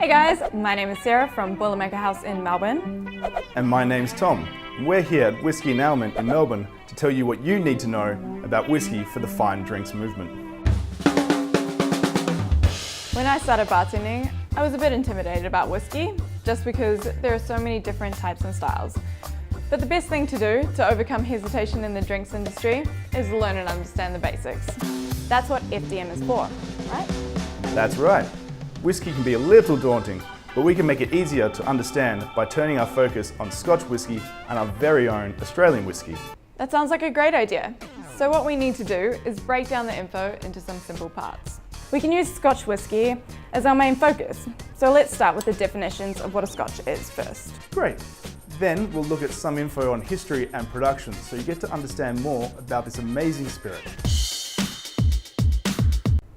Hey guys, my name is Sarah from Boilermaker House in Melbourne. And my name's Tom. We're here at Whisky and Element in Melbourne to tell you what you need to know about whiskey for the fine drinks movement. When I started bartending, I was a bit intimidated about whiskey, just because there are so many different types and styles. But the best thing to do to overcome hesitation in the drinks industry is learn and understand the basics. That's what FDM is for, right? That's right. Whiskey can be a little daunting, but we can make it easier to understand by turning our focus on Scotch whisky and our very own Australian whisky. That sounds like a great idea. So what we need to do is break down the info into some simple parts. We can use Scotch whisky as our main focus. So let's start with the definitions of what a Scotch is first. Great. Then we'll look at some info on history and production so you get to understand more about this amazing spirit.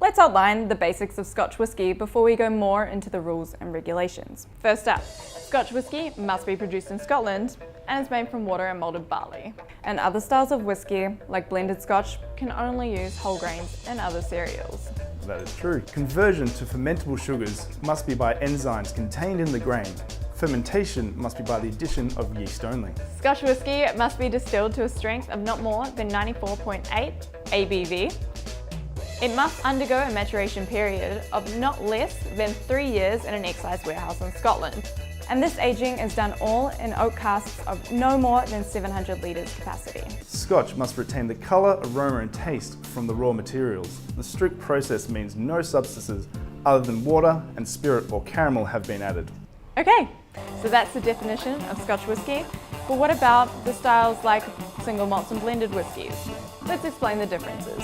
Let's outline the basics of Scotch whisky before we go more into the rules and regulations. First up, Scotch whisky must be produced in Scotland and is made from water and malted barley. And other styles of whisky, like blended Scotch, can only use whole grains and other cereals. That is true. Conversion to fermentable sugars must be by enzymes contained in the grain. Fermentation must be by the addition of yeast only. Scotch whisky must be distilled to a strength of not more than 94.8 ABV. It must undergo a maturation period of not less than 3 years in an excise warehouse in Scotland. And this aging is done all in oak casks of no more than 700 litres capacity. Scotch must retain the colour, aroma and taste from the raw materials. The strict process means no substances other than water and spirit or caramel have been added. Okay, so that's the definition of Scotch whisky. But what about the styles like single malts and blended whiskies? Let's explain the differences.